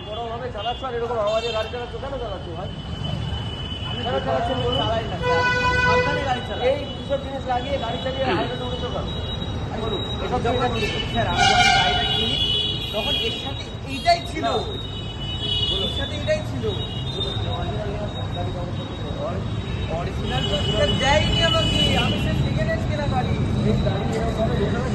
বড়ভাবে চালাচ্ছ আর এরকম আওয়াজে গাড়ি চালাচ্ছ, কেন চালাচ্ছ ভাই? আমি কেন চালাচ্ছি চালাই না, সাবধানে গাড়ি চালাই। এই দুসব জিনিস লাগিয়ে গাড়ি চালিয়ে হাইওয়েতে উঠেছো কেন? বলুন, এসব যখন স্যার আমি যখন গাড়িটা কিনি তখন এর সাথে এইটাই ছিল, এর সাথে এটাই ছিল। অরিজিনাল তো দেয়নি আমাকে, আমি সে সেকেন্ড হ্যান্ড কেনা গাড়ি। এই গাড়ি এরকম ভাবে ঢোকাবে